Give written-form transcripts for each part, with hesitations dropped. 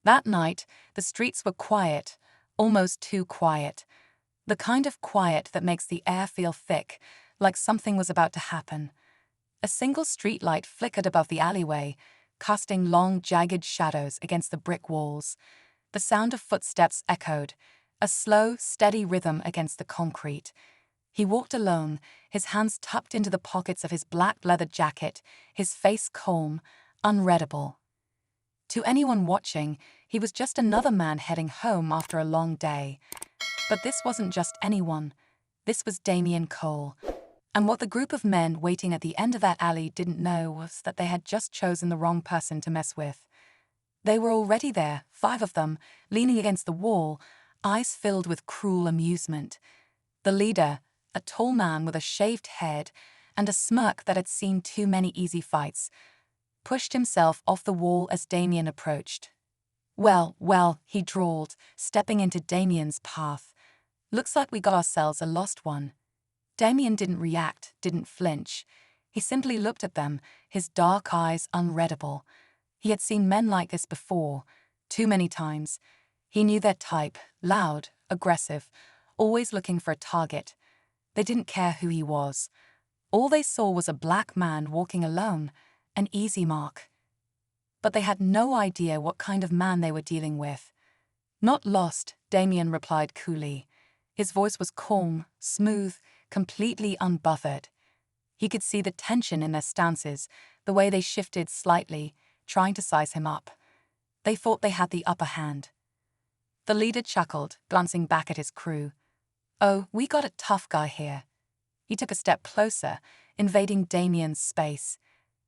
That night, the streets were quiet, almost too quiet. The kind of quiet that makes the air feel thick, like something was about to happen. A single streetlight flickered above the alleyway, casting long, jagged shadows against the brick walls. The sound of footsteps echoed, a slow, steady rhythm against the concrete. He walked alone, his hands tucked into the pockets of his black leather jacket, his face calm, unreadable. To anyone watching, he was just another man heading home after a long day. But this wasn't just anyone. This was Damien Cole. And what the group of men waiting at the end of that alley didn't know was that they had just chosen the wrong person to mess with. They were already there, 5 of them, leaning against the wall, eyes filled with cruel amusement. The leader, a tall man with a shaved head and a smirk that had seen too many easy fights, pushed himself off the wall as Damien approached. Well, he drawled, stepping into Damien's path. Looks like we got ourselves a lost one. Damien didn't react, didn't flinch. He simply looked at them, his dark eyes unreadable. He had seen men like this before, too many times. He knew their type, loud, aggressive, always looking for a target. They didn't care who he was. All they saw was a black man walking alone, an easy mark. But they had no idea what kind of man they were dealing with. Not lost, Damien replied coolly. His voice was calm, smooth, completely unbothered. He could see the tension in their stances, the way they shifted slightly, trying to size him up. They thought they had the upper hand. The leader chuckled, glancing back at his crew. Oh, we got a tough guy here. He took a step closer, invading Damien's space.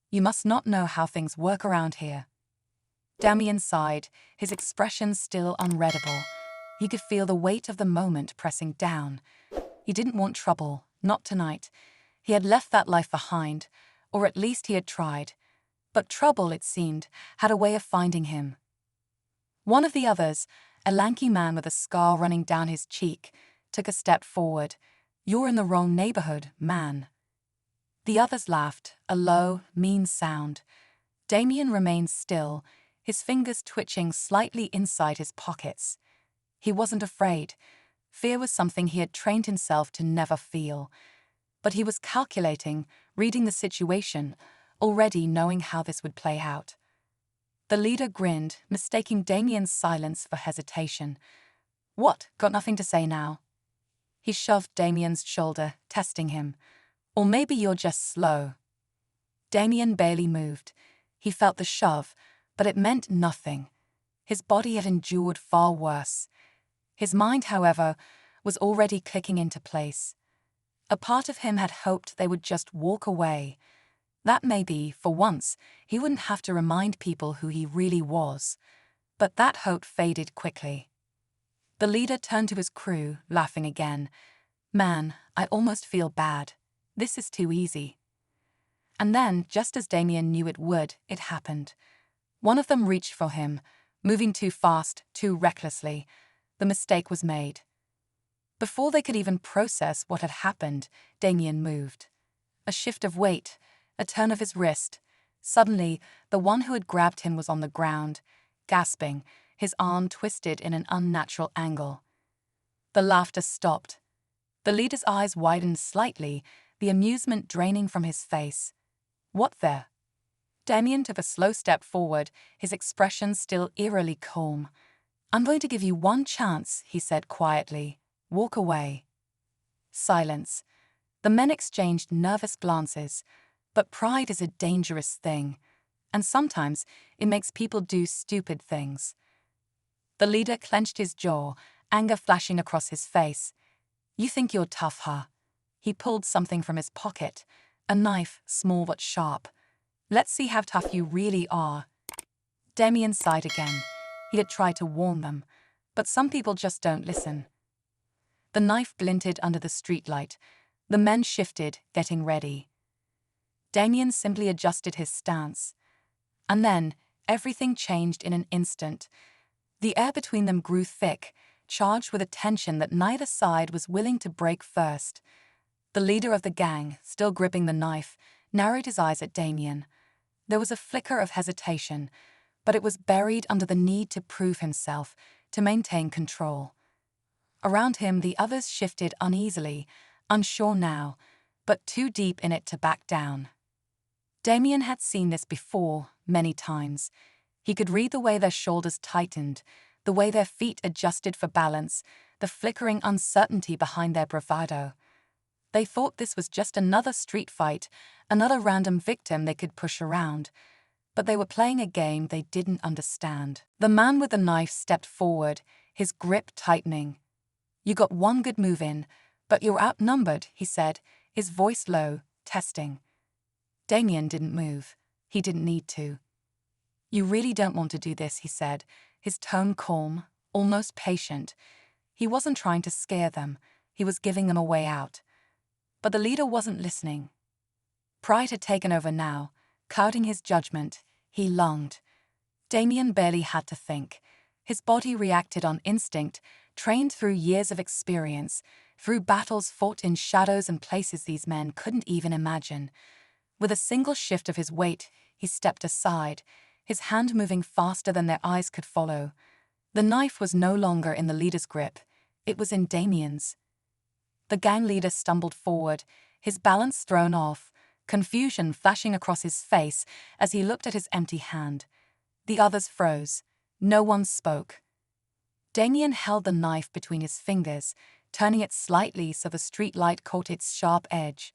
You must not know how things work around here. Damien sighed, his expression still unreadable. He could feel the weight of the moment pressing down. He didn't want trouble, not tonight. He had left that life behind, or at least he had tried. But trouble, it seemed, had a way of finding him. One of the others, a lanky man with a scar running down his cheek, took a step forward. You're in the wrong neighborhood, man. The others laughed, a low, mean sound. Damien remained still, his fingers twitching slightly inside his pockets. He wasn't afraid. Fear was something he had trained himself to never feel. But he was calculating, reading the situation, already knowing how this would play out. The leader grinned, mistaking Damien's silence for hesitation. What, got nothing to say now? He shoved Damien's shoulder, testing him. Or maybe you're just slow. Damien barely moved. He felt the shove, but it meant nothing. His body had endured far worse. His mind, however, was already clicking into place. A part of him had hoped they would just walk away. That maybe, for once, he wouldn't have to remind people who he really was. But that hope faded quickly. The leader turned to his crew, laughing again. Man, I almost feel bad. This is too easy. And then, just as Damien knew it would, it happened. One of them reached for him, moving too fast, too recklessly. The mistake was made. Before they could even process what had happened, Damien moved. A shift of weight, a turn of his wrist. Suddenly, the one who had grabbed him was on the ground, gasping, his arm twisted in an unnatural angle. The laughter stopped. The leader's eyes widened slightly, the amusement draining from his face. What the? Damien took a slow step forward, his expression still eerily calm. I'm going to give you one chance, he said quietly. Walk away. Silence. The men exchanged nervous glances, but pride is a dangerous thing, and sometimes it makes people do stupid things. The leader clenched his jaw, anger flashing across his face. You think you're tough, huh? He pulled something from his pocket, a knife, small but sharp. Let's see how tough you really are. Damien sighed again. He had tried to warn them, but some people just don't listen. The knife glinted under the streetlight. The men shifted, getting ready. Damien simply adjusted his stance. And then, everything changed in an instant. The air between them grew thick, charged with a tension that neither side was willing to break first. The leader of the gang, still gripping the knife, narrowed his eyes at Damien. There was a flicker of hesitation, but it was buried under the need to prove himself, to maintain control. Around him, the others shifted uneasily, unsure now, but too deep in it to back down. Damien had seen this before, many times. He could read the way their shoulders tightened, the way their feet adjusted for balance, the flickering uncertainty behind their bravado. They thought this was just another street fight, another random victim they could push around. But they were playing a game they didn't understand. The man with the knife stepped forward, his grip tightening. "You got one good move in, but you're outnumbered," he said, his voice low, testing. Damien didn't move. He didn't need to. "You really don't want to do this," he said, his tone calm, almost patient. He wasn't trying to scare them. He was giving them a way out. But the leader wasn't listening. Pride had taken over now, clouding his judgment. He lunged. Damien barely had to think. His body reacted on instinct, trained through years of experience, through battles fought in shadows and places these men couldn't even imagine. With a single shift of his weight, he stepped aside, his hand moving faster than their eyes could follow. The knife was no longer in the leader's grip. It was in Damien's. The gang leader stumbled forward, his balance thrown off, confusion flashing across his face as he looked at his empty hand. The others froze. No one spoke. Damien held the knife between his fingers, turning it slightly so the streetlight caught its sharp edge.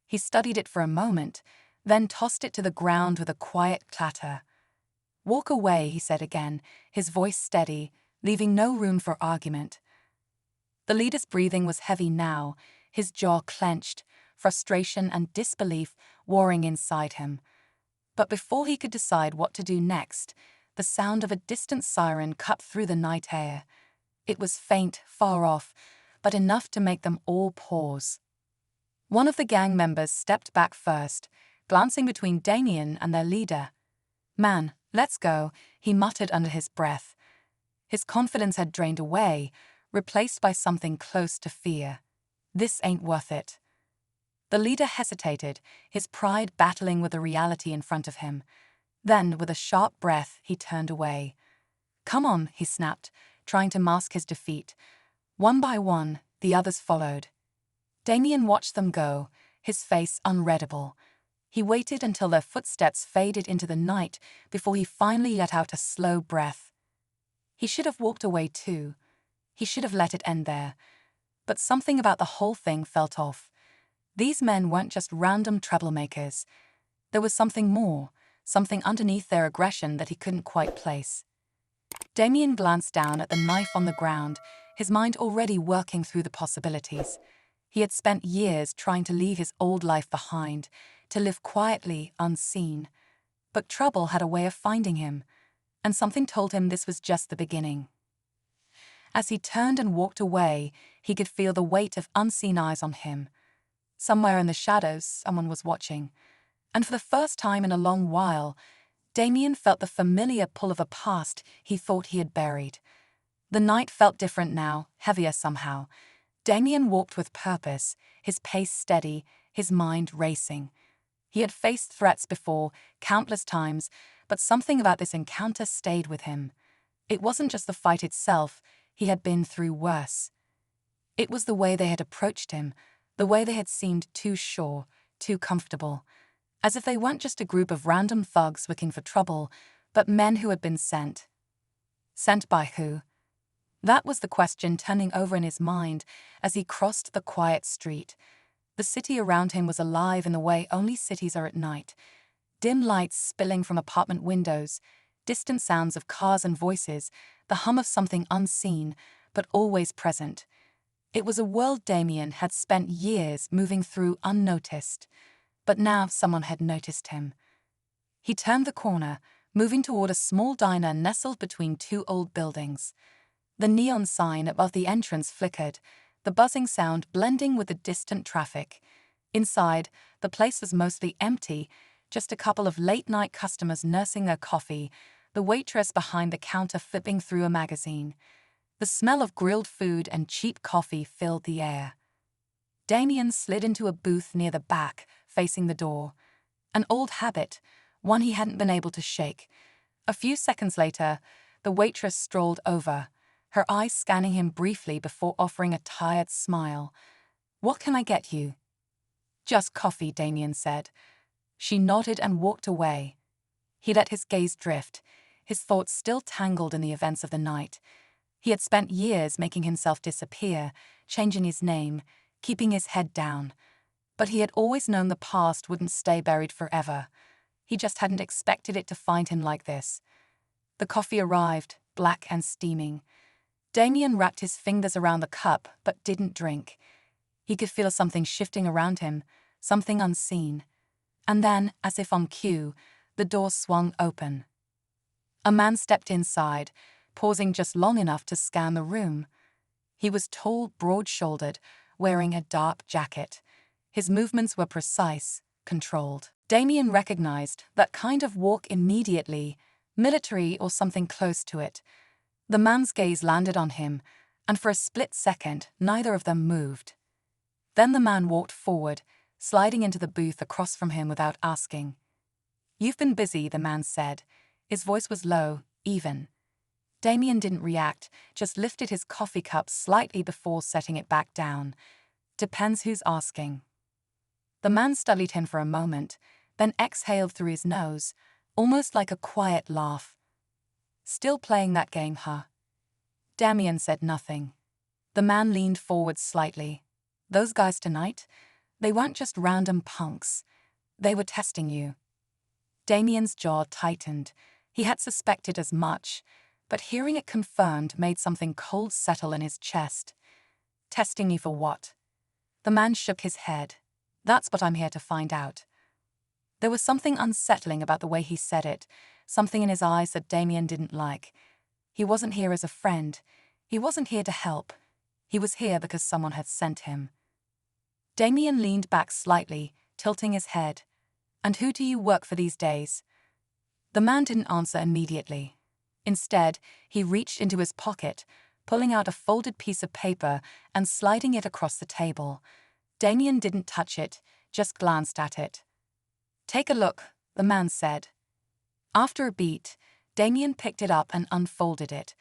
He studied it for a moment, then tossed it to the ground with a quiet clatter. "Walk away," he said again, his voice steady, leaving no room for argument. The leader's breathing was heavy now, his jaw clenched, frustration and disbelief warring inside him. But before he could decide what to do next, the sound of a distant siren cut through the night air. It was faint, far off, but enough to make them all pause. One of the gang members stepped back first, glancing between Damien and their leader. "Man, let's go," he muttered under his breath. His confidence had drained away, replaced by something close to fear. "This ain't worth it." The leader hesitated, his pride battling with the reality in front of him. Then, with a sharp breath, he turned away. "Come on," he snapped, trying to mask his defeat. One by one, the others followed. Damien watched them go, his face unreadable. He waited until their footsteps faded into the night before he finally let out a slow breath. He should have walked away too. He should have let it end there. But something about the whole thing felt off. These men weren't just random troublemakers. There was something more, something underneath their aggression that he couldn't quite place. Damien glanced down at the knife on the ground, his mind already working through the possibilities. He had spent years trying to leave his old life behind, to live quietly, unseen. But trouble had a way of finding him, and something told him this was just the beginning. As he turned and walked away, he could feel the weight of unseen eyes on him. Somewhere in the shadows, someone was watching. And for the first time in a long while, Damien felt the familiar pull of a past he thought he had buried. The night felt different now, heavier somehow. Damien walked with purpose, his pace steady, his mind racing. He had faced threats before, countless times, but something about this encounter stayed with him. It wasn't just the fight itself, he had been through worse. It was the way they had approached him, the way they had seemed too sure, too comfortable. As if they weren't just a group of random thugs looking for trouble, but men who had been sent. Sent by who? That was the question turning over in his mind as he crossed the quiet street. The city around him was alive in the way only cities are at night. Dim lights spilling from apartment windows, distant sounds of cars and voices, the hum of something unseen, but always present. It was a world Damien had spent years moving through unnoticed. But now someone had noticed him. He turned the corner, moving toward a small diner nestled between two old buildings. The neon sign above the entrance flickered, the buzzing sound blending with the distant traffic. Inside, the place was mostly empty, just a couple of late-night customers nursing their coffee, the waitress behind the counter flipping through a magazine. The smell of grilled food and cheap coffee filled the air. Damien slid into a booth near the back, facing the door. An old habit, one he hadn't been able to shake. A few seconds later, the waitress strolled over, her eyes scanning him briefly before offering a tired smile. "What can I get you?" "Just coffee," Damien said. She nodded and walked away. He let his gaze drift, his thoughts still tangled in the events of the night. He had spent years making himself disappear, changing his name, keeping his head down. But he had always known the past wouldn't stay buried forever. He just hadn't expected it to find him like this. The coffee arrived, black and steaming. Damien wrapped his fingers around the cup, but didn't drink. He could feel something shifting around him, something unseen. And then, as if on cue, the door swung open. A man stepped inside, pausing just long enough to scan the room. He was tall, broad-shouldered, wearing a dark jacket. His movements were precise, controlled. Damien recognized that kind of walk immediately, military or something close to it. The man's gaze landed on him, and for a split second, neither of them moved. Then the man walked forward, sliding into the booth across from him without asking. "You've been busy," the man said. His voice was low, even. Damien didn't react, just lifted his coffee cup slightly before setting it back down. "Depends who's asking." The man studied him for a moment, then exhaled through his nose, almost like a quiet laugh. "Still playing that game, huh?" Damien said nothing. The man leaned forward slightly. "Those guys tonight? They weren't just random punks. They were testing you." Damien's jaw tightened. He had suspected as much, but hearing it confirmed made something cold settle in his chest. "Testing you for what?" The man shook his head. "That's what I'm here to find out." There was something unsettling about the way he said it, something in his eyes that Damien didn't like. He wasn't here as a friend. He wasn't here to help. He was here because someone had sent him. Damien leaned back slightly, tilting his head. "And who do you work for these days?" The man didn't answer immediately. Instead, he reached into his pocket, pulling out a folded piece of paper and sliding it across the table. Damien didn't touch it, just glanced at it. "Take a look," the man said. After a beat, Damien picked it up and unfolded it.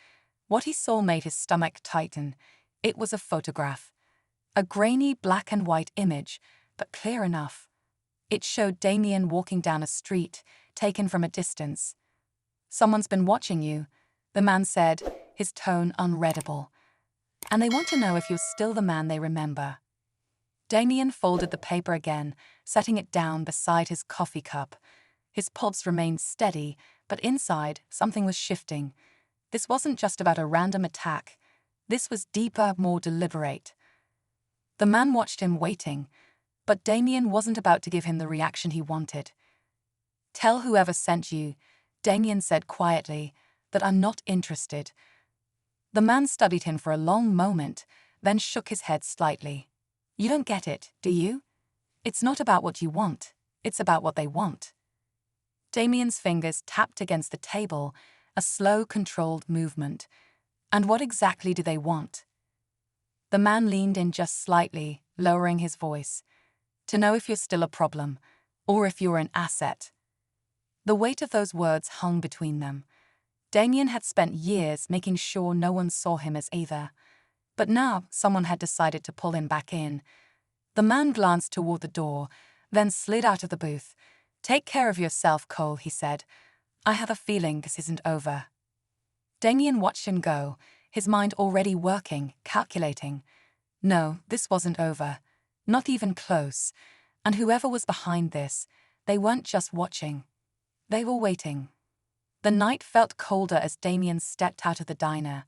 What he saw made his stomach tighten. It was a photograph. A grainy black and white image, but clear enough. It showed Damien walking down a street, taken from a distance. "Someone's been watching you," the man said, his tone unreadable. "And they want to know if you're still the man they remember." Damien folded the paper again, setting it down beside his coffee cup. His pulse remained steady, but inside, something was shifting. This wasn't just about a random attack. This was deeper, more deliberate. The man watched him waiting, but Damien wasn't about to give him the reaction he wanted. "Tell whoever sent you," Damien said quietly, "that I'm not interested." The man studied him for a long moment, then shook his head slightly. "You don't get it, do you? It's not about what you want, it's about what they want." Damien's fingers tapped against the table, a slow, controlled movement. "And what exactly do they want?" The man leaned in just slightly, lowering his voice. "To know if you're still a problem, or if you're an asset." The weight of those words hung between them. Damien had spent years making sure no one saw him as either. But now someone had decided to pull him back in. The man glanced toward the door, then slid out of the booth. "Take care of yourself, Cole," he said. "I have a feeling this isn't over." Damien watched him go, his mind already working, calculating. No, this wasn't over. Not even close. And whoever was behind this, they weren't just watching. They were waiting. The night felt colder as Damien stepped out of the diner.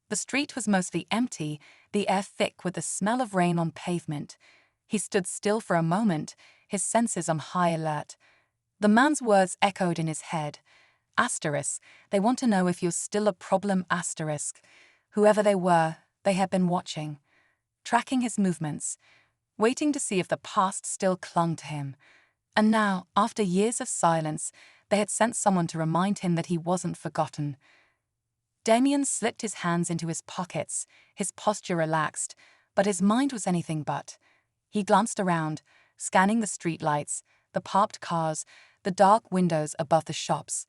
The street was mostly empty, the air thick with the smell of rain on pavement. He stood still for a moment, his senses on high alert. The man's words echoed in his head. "Asterisk, they want to know if you're still a problem, asterisk." Whoever they were, they had been watching, tracking his movements, waiting to see if the past still clung to him. And now, after years of silence, they had sent someone to remind him that he wasn't forgotten. Damien slipped his hands into his pockets, his posture relaxed, but his mind was anything but. He glanced around, scanning the streetlights, the parked cars, the dark windows above the shops.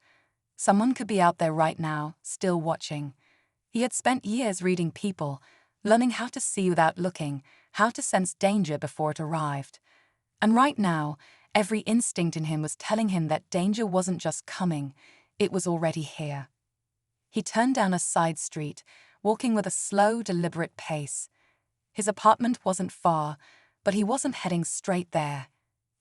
Someone could be out there right now, still watching. He had spent years reading people, learning how to see without looking, how to sense danger before it arrived. And right now, every instinct in him was telling him that danger wasn't just coming, it was already here. He turned down a side street, walking with a slow, deliberate pace. His apartment wasn't far, but he wasn't heading straight there.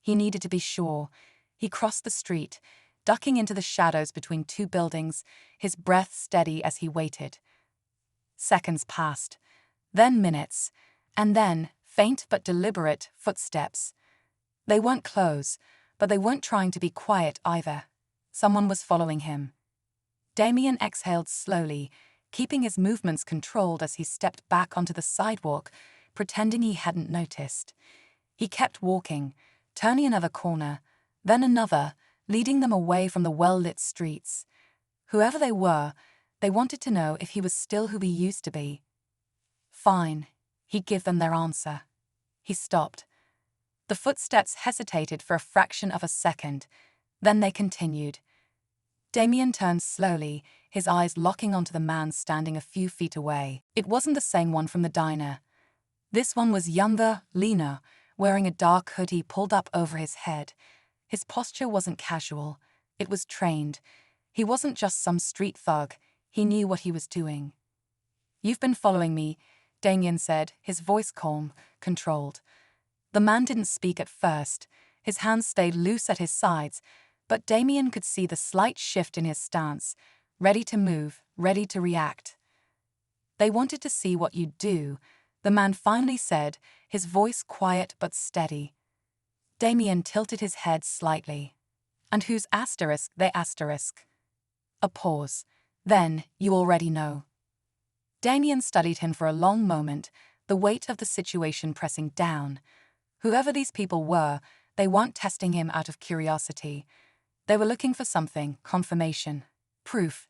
He needed to be sure. He crossed the street, ducking into the shadows between two buildings, his breath steady as he waited. Seconds passed, then minutes, and then, faint but deliberate, footsteps. They weren't close, but they weren't trying to be quiet either. Someone was following him. Damien exhaled slowly, keeping his movements controlled as he stepped back onto the sidewalk, pretending he hadn't noticed. He kept walking, turning another corner, then another, leading them away from the well-lit streets. Whoever they were, they wanted to know if he was still who he used to be. Fine, he'd give them their answer. He stopped. The footsteps hesitated for a fraction of a second, then they continued. Damien turned slowly, his eyes locking onto the man standing a few feet away. It wasn't the same one from the diner. This one was younger, leaner, wearing a dark hoodie pulled up over his head. His posture wasn't casual, it was trained. He wasn't just some street thug, he knew what he was doing. "You've been following me," Damien said, his voice calm, controlled. The man didn't speak at first, his hands stayed loose at his sides, but Damien could see the slight shift in his stance, ready to move, ready to react. "They wanted to see what you'd do," the man finally said, his voice quiet but steady. Damien tilted his head slightly. "And who's asterisk they asterisk?" A pause. "Then, you already know." Damien studied him for a long moment, the weight of the situation pressing down. Whoever these people were, they weren't testing him out of curiosity. They were looking for something, confirmation, proof.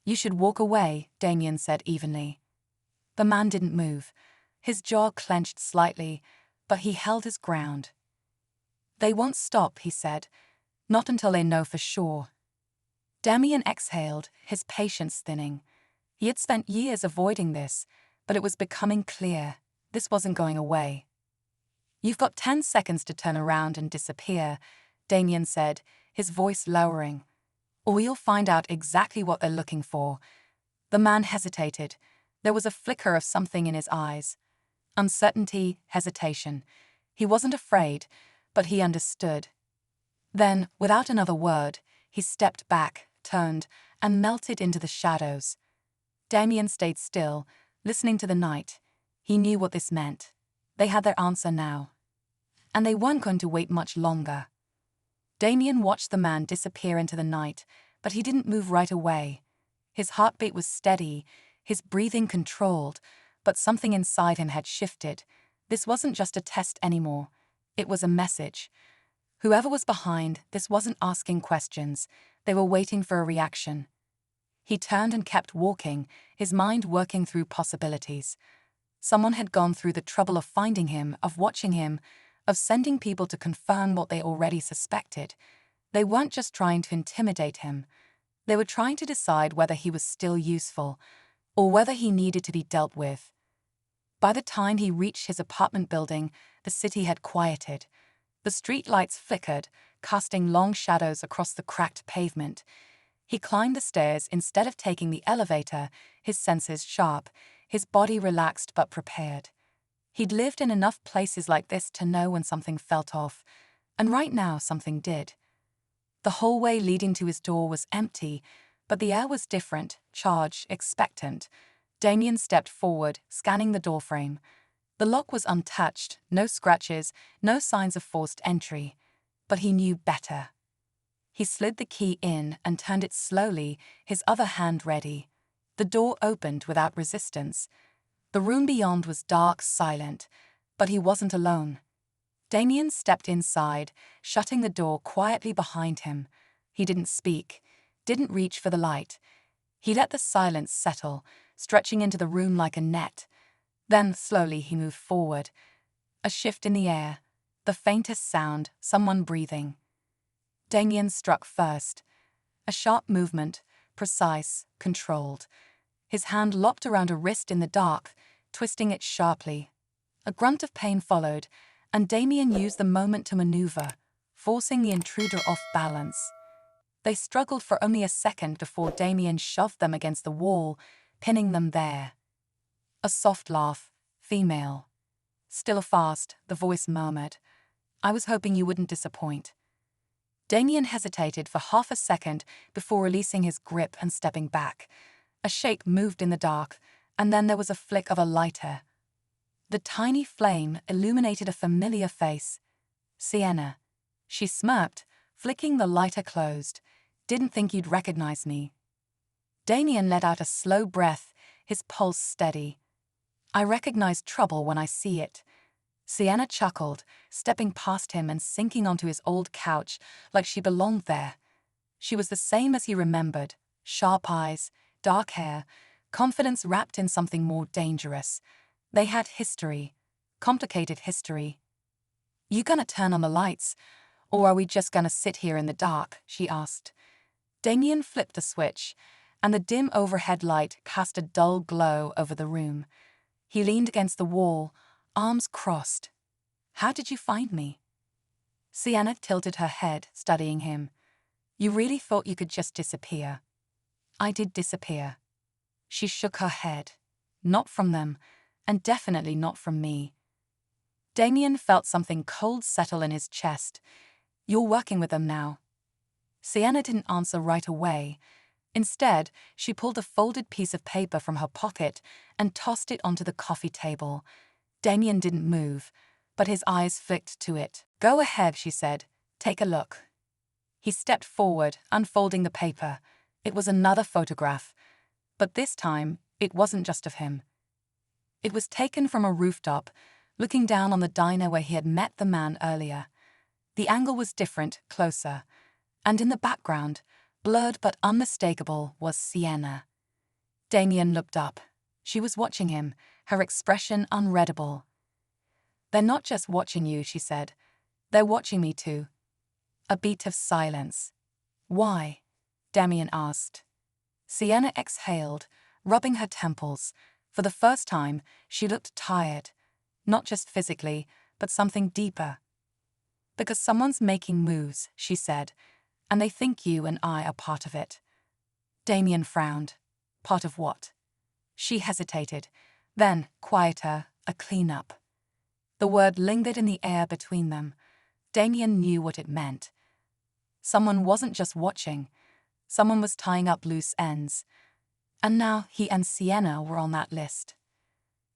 "You should walk away," Damien said evenly. The man didn't move. His jaw clenched slightly, but he held his ground. "They won't stop," he said. "Not until they know for sure." Damien exhaled, his patience thinning. He had spent years avoiding this, but it was becoming clear. This wasn't going away. "You've got 10 seconds to turn around and disappear," Damien said, his voice lowering. "Or you'll find out exactly what they're looking for." The man hesitated. There was a flicker of something in his eyes. Uncertainty, hesitation. He wasn't afraid, but he understood. Then, without another word, he stepped back, turned, and melted into the shadows. Damien stayed still, listening to the night. He knew what this meant. They had their answer now. And they weren't going to wait much longer. Damien watched the man disappear into the night, but he didn't move right away. His heartbeat was steady, his breathing controlled, but something inside him had shifted. This wasn't just a test anymore. It was a message. Whoever was behind, this wasn't asking questions. They were waiting for a reaction. He turned and kept walking, his mind working through possibilities. Someone had gone through the trouble of finding him, of watching him, of sending people to confirm what they already suspected. They weren't just trying to intimidate him. They were trying to decide whether he was still useful, or whether he needed to be dealt with. By the time he reached his apartment building, the city had quieted. The street lights flickered, casting long shadows across the cracked pavement. He climbed the stairs instead of taking the elevator, his senses sharp, his body relaxed but prepared. He'd lived in enough places like this to know when something felt off, and right now something did. The hallway leading to his door was empty, but the air was different, charged, expectant. Damien stepped forward, scanning the doorframe. The lock was untouched, no scratches, no signs of forced entry. But he knew better. He slid the key in and turned it slowly, his other hand ready. The door opened without resistance. The room beyond was dark, silent, but he wasn't alone. Damien stepped inside, shutting the door quietly behind him. He didn't speak, didn't reach for the light. He let the silence settle, stretching into the room like a net. Then, slowly, he moved forward. A shift in the air, the faintest sound, someone breathing. Damien struck first. A sharp movement, precise, controlled. His hand locked around a wrist in the dark, twisting it sharply. A grunt of pain followed, and Damien used the moment to maneuver, forcing the intruder off balance. They struggled for only a second before Damien shoved them against the wall, pinning them there. A soft laugh, female. Still fast, the voice murmured. I was hoping you wouldn't disappoint. Damien hesitated for half a second before releasing his grip and stepping back. A shape moved in the dark, and then there was a flick of a lighter. The tiny flame illuminated a familiar face. Sienna. She smirked, flicking the lighter closed. Didn't think you'd recognize me. Damien let out a slow breath, his pulse steady. I recognize trouble when I see it. Sienna chuckled, stepping past him and sinking onto his old couch like she belonged there. She was the same as he remembered, sharp eyes, dark hair, confidence wrapped in something more dangerous. They had history, complicated history. You gonna turn on the lights, or are we just gonna sit here in the dark? She asked. Damien flipped a switch, and the dim overhead light cast a dull glow over the room. He leaned against the wall, arms crossed. How did you find me? Sienna tilted her head, studying him. You really thought you could just disappear? I did disappear. She shook her head. Not from them, and definitely not from me. Damien felt something cold settle in his chest. You're working with them now. Sienna didn't answer right away. Instead, she pulled a folded piece of paper from her pocket and tossed it onto the coffee table. Damien didn't move, but his eyes flicked to it. Go ahead, she said. Take a look. He stepped forward, unfolding the paper. It was another photograph. But this time, it wasn't just of him. It was taken from a rooftop, looking down on the diner where he had met the man earlier. The angle was different, closer. And in the background, blurred but unmistakable, was Sienna. Damien looked up. She was watching him, her expression unreadable. They're not just watching you, she said. They're watching me too. A beat of silence. Why? Damien asked. Sienna exhaled, rubbing her temples. For the first time, she looked tired. Not just physically, but something deeper. Because someone's making moves, she said, and they think you and I are part of it. Damien frowned. Part of what? She hesitated. Then, quieter, a cleanup. The word lingered in the air between them. Damien knew what it meant. Someone wasn't just watching. Someone was tying up loose ends. And now he and Sienna were on that list.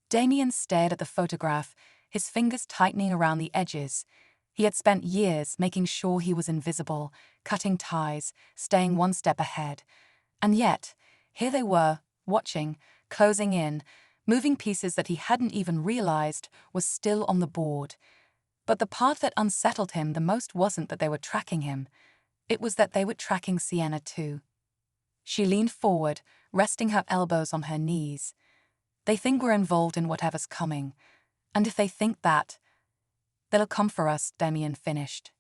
Damien stared at the photograph, his fingers tightening around the edges. He had spent years making sure he was invisible, cutting ties, staying one step ahead. And yet, here they were, watching, closing in, moving pieces that he hadn't even realized was still on the board. But the part that unsettled him the most wasn't that they were tracking him. It was that they were tracking Sienna too. She leaned forward, resting her elbows on her knees. They think we're involved in whatever's coming. And if they think that, they'll come for us, Damien finished.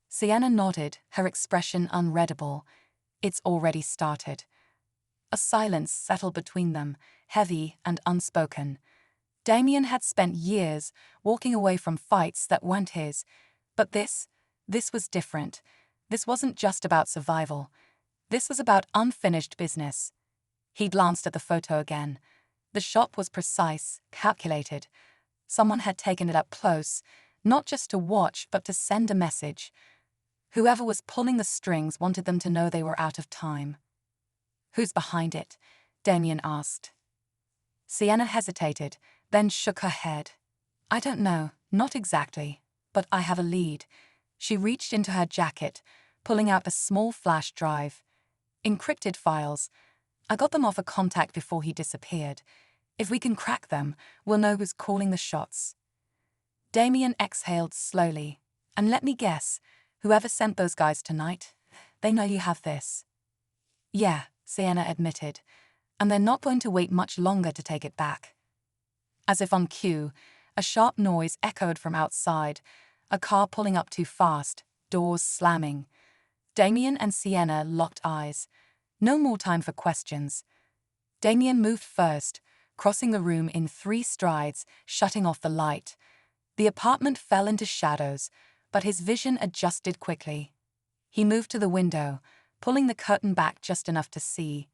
Sienna nodded, her expression unreadable. It's already started. A silence settled between them, heavy and unspoken. Damien had spent years walking away from fights that weren't his. But this was different. This wasn't just about survival. This was about unfinished business. He glanced at the photo again. The shot was precise, calculated. Someone had taken it up close, not just to watch, but to send a message. Whoever was pulling the strings wanted them to know they were out of time. Who's behind it? Damien asked. Sienna hesitated, then shook her head. I don't know, not exactly, but I have a lead. She reached into her jacket, pulling out a small flash drive. Encrypted files. I got them off a contact before he disappeared. If we can crack them, we'll know who's calling the shots. Damien exhaled slowly. And let me guess, whoever sent those guys tonight, they know you have this. Yeah, Sienna admitted, and they're not going to wait much longer to take it back. As if on cue, a sharp noise echoed from outside, a car pulling up too fast, doors slamming. Damien and Sienna locked eyes. No more time for questions. Damien moved first, crossing the room in 3 strides, shutting off the light. The apartment fell into shadows, but his vision adjusted quickly. He moved to the window, pulling the curtain back just enough to see.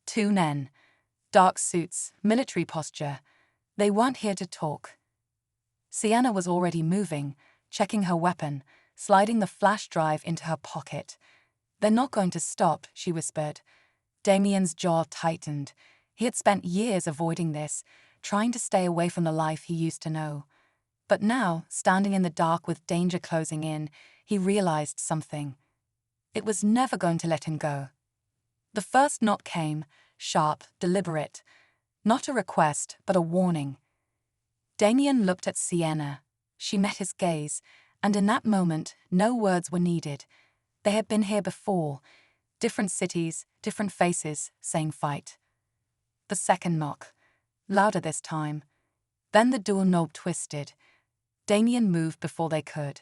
2 men. Dark suits, military posture. They weren't here to talk. Sienna was already moving, checking her weapon, sliding the flash drive into her pocket. "They're not going to stop," she whispered. Damien's jaw tightened. He had spent years avoiding this, trying to stay away from the life he used to know. But now, standing in the dark with danger closing in, he realized something. It was never going to let him go. The first knock came, sharp, deliberate. Not a request, but a warning. Damien looked at Sienna. She met his gaze, and in that moment, no words were needed. They had been here before. Different cities, different faces, same fight. The second knock. Louder this time. Then the doorknob twisted. Damien moved before they could.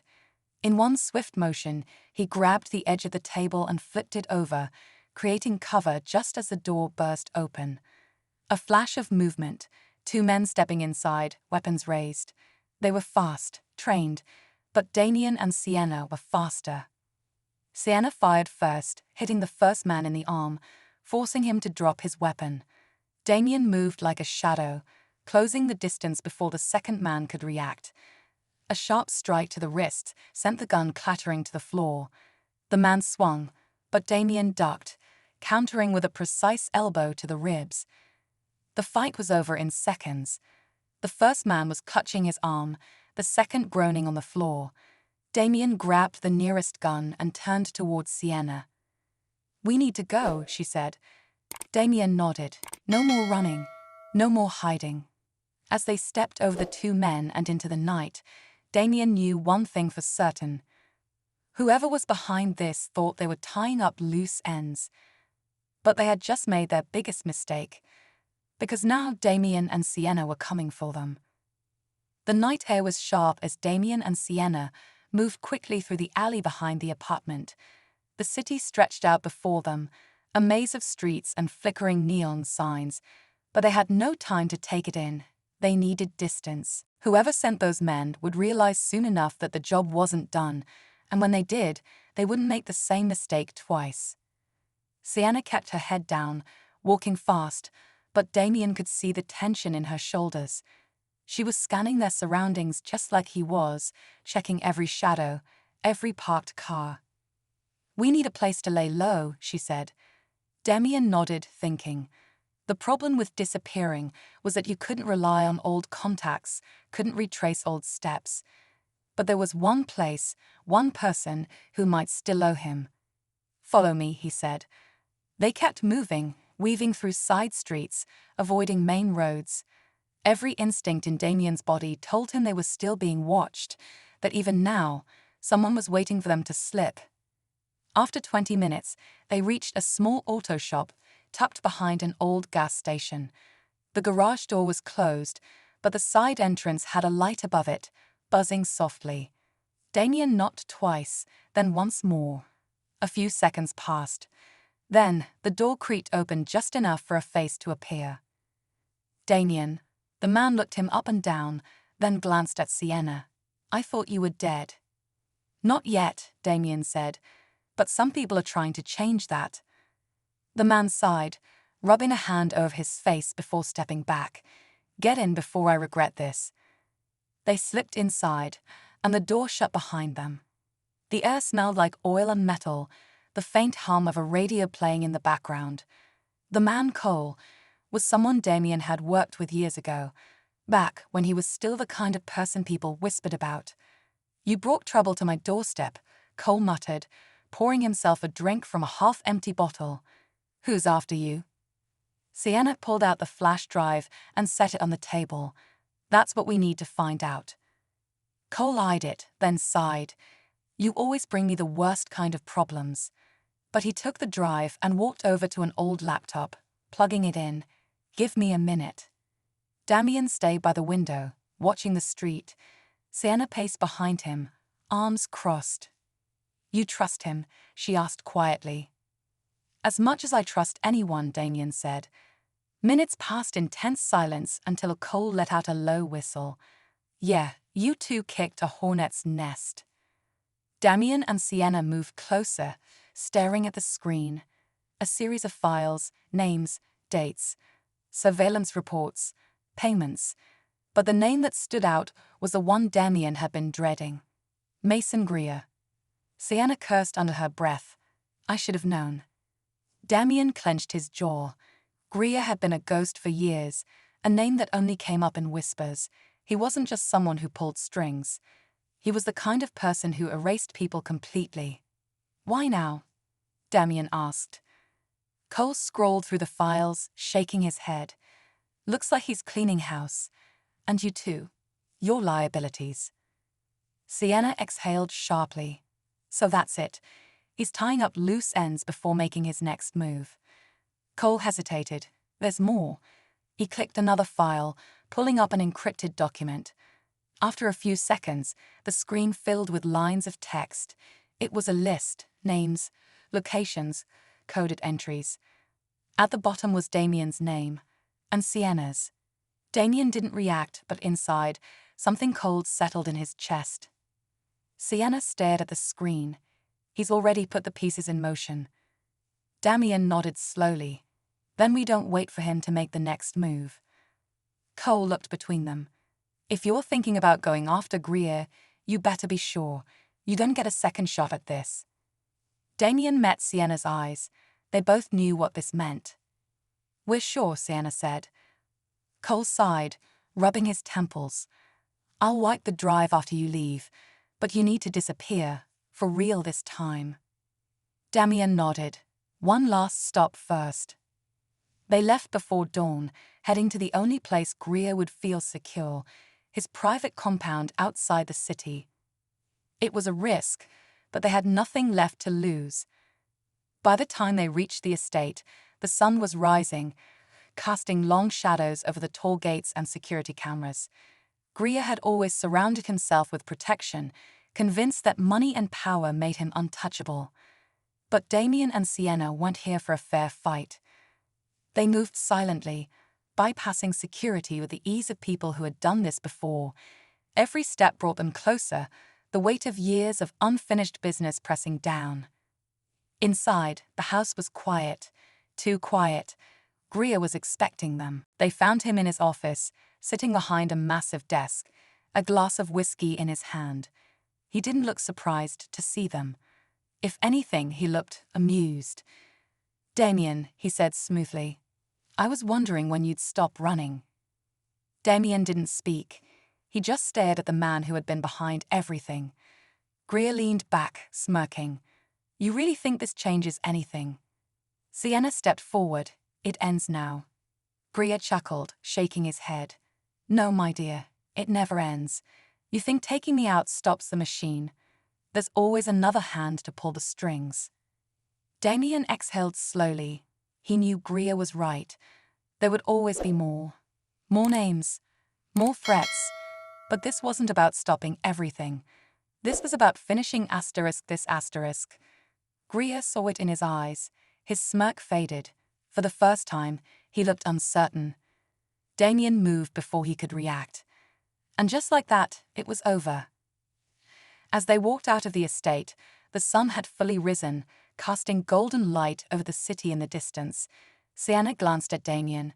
In one swift motion, he grabbed the edge of the table and flipped it over, creating cover just as the door burst open. A flash of movement, 2 men stepping inside, weapons raised. They were fast, trained, but Damien and Sienna were faster. Sienna fired first, hitting the first man in the arm, forcing him to drop his weapon. Damien moved like a shadow, closing the distance before the second man could react. A sharp strike to the wrist sent the gun clattering to the floor. The man swung, but Damien ducked, countering with a precise elbow to the ribs. The fight was over in seconds. The first man was clutching his arm, the second groaning on the floor. Damien grabbed the nearest gun and turned towards Sienna. "We need to go," she said. Damien nodded. No more running, no more hiding. As they stepped over the 2 men and into the night, Damien knew one thing for certain. Whoever was behind this thought they were tying up loose ends. But they had just made their biggest mistake, because now Damien and Sienna were coming for them. The night air was sharp as Damien and Sienna moved quickly through the alley behind the apartment. The city stretched out before them, a maze of streets and flickering neon signs, but they had no time to take it in. They needed distance. Whoever sent those men would realize soon enough that the job wasn't done, and when they did, they wouldn't make the same mistake twice. Sienna kept her head down, walking fast, but Damien could see the tension in her shoulders. She was scanning their surroundings just like he was, checking every shadow, every parked car. "We need a place to lay low," she said. Damien nodded, thinking. The problem with disappearing was that you couldn't rely on old contacts, couldn't retrace old steps. But there was one place, one person who might still owe him. "Follow me," he said. They kept moving, weaving through side streets, avoiding main roads. Every instinct in Damien's body told him they were still being watched, that even now, someone was waiting for them to slip. After 20 minutes, they reached a small auto shop tucked behind an old gas station. The garage door was closed, but the side entrance had a light above it, buzzing softly. Damien knocked twice, then once more. A few seconds passed. Then, the door creaked open just enough for a face to appear. "Damien." The man looked him up and down, then glanced at Sienna. "I thought you were dead." "Not yet," Damien said, "but some people are trying to change that." The man sighed, rubbing a hand over his face before stepping back. "Get in before I regret this." They slipped inside, and the door shut behind them. The air smelled like oil and metal, the faint hum of a radio playing in the background. The man Cole was someone Damien had worked with years ago, back when he was still the kind of person people whispered about. "You brought trouble to my doorstep," Cole muttered, pouring himself a drink from a half-empty bottle. "Who's after you?" Sienna pulled out the flash drive and set it on the table. "That's what we need to find out." Cole eyed it, then sighed. "You always bring me the worst kind of problems." But he took the drive and walked over to an old laptop, plugging it in. "Give me a minute." Damien stayed by the window, watching the street. Sienna paced behind him, arms crossed. You trust him? She asked quietly. As much as I trust anyone, Damien said. Minutes passed in tense silence until Cole let out a low whistle. Yeah, you two kicked a hornet's nest. Damien and Sienna moved closer, staring at the screen. A series of files, names, dates, surveillance reports, payments. But the name that stood out was the one Damien had been dreading. Mason Greer. Sienna cursed under her breath. I should have known. Damien clenched his jaw. Greer had been a ghost for years, a name that only came up in whispers. He wasn't just someone who pulled strings. He was the kind of person who erased people completely. Why now? Damien asked. Cole scrolled through the files, shaking his head. Looks like he's cleaning house. And you too. Your liabilities. Sienna exhaled sharply. So that's it. He's tying up loose ends before making his next move. Cole hesitated. There's more. He clicked another file, pulling up an encrypted document. After a few seconds, the screen filled with lines of text. It was a list, names, locations, coded entries. At the bottom was Damien's name, and Sienna's. Damien didn't react, but inside, something cold settled in his chest. Sienna stared at the screen. He's already put the pieces in motion. Damien nodded slowly. Then we don't wait for him to make the next move. Cole looked between them. If you're thinking about going after Greer, you better be sure. You don't get a second shot at this. Damien met Sienna's eyes. They both knew what this meant. We're sure, Sienna said. Cole sighed, rubbing his temples. I'll wipe the drive after you leave, but you need to disappear, for real this time. Damien nodded. One last stop first. They left before dawn, heading to the only place Greer would feel secure, his private compound outside the city. It was a risk, but they had nothing left to lose. By the time they reached the estate, the sun was rising, casting long shadows over the tall gates and security cameras. Greer had always surrounded himself with protection, convinced that money and power made him untouchable. But Damien and Sienna weren't here for a fair fight. They moved silently, bypassing security with the ease of people who had done this before. Every step brought them closer, the weight of years of unfinished business pressing down. Inside, the house was quiet, too quiet. Greer was expecting them. They found him in his office, sitting behind a massive desk, a glass of whiskey in his hand. He didn't look surprised to see them. If anything, he looked amused. Damien, he said smoothly, I was wondering when you'd stop running. Damien didn't speak. He just stared at the man who had been behind everything. Greer leaned back, smirking. You really think this changes anything? Sienna stepped forward. It ends now. Greer chuckled, shaking his head. No, my dear, it never ends. You think taking me out stops the machine. There's always another hand to pull the strings. Damien exhaled slowly. He knew Greer was right. There would always be more. More names. More threats. But this wasn't about stopping everything. This was about finishing this asterisk. Greer saw it in his eyes. His smirk faded. For the first time, he looked uncertain. Damien moved before he could react. And just like that, it was over. As they walked out of the estate, the sun had fully risen, casting golden light over the city in the distance. Sienna glanced at Damien.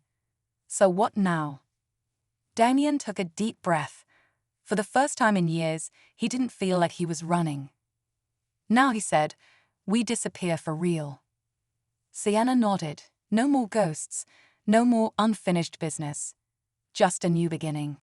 So what now? Damien took a deep breath. For the first time in years, he didn't feel like he was running. Now, he said, we disappear for real. Sienna nodded. No more ghosts, no more unfinished business. Just a new beginning.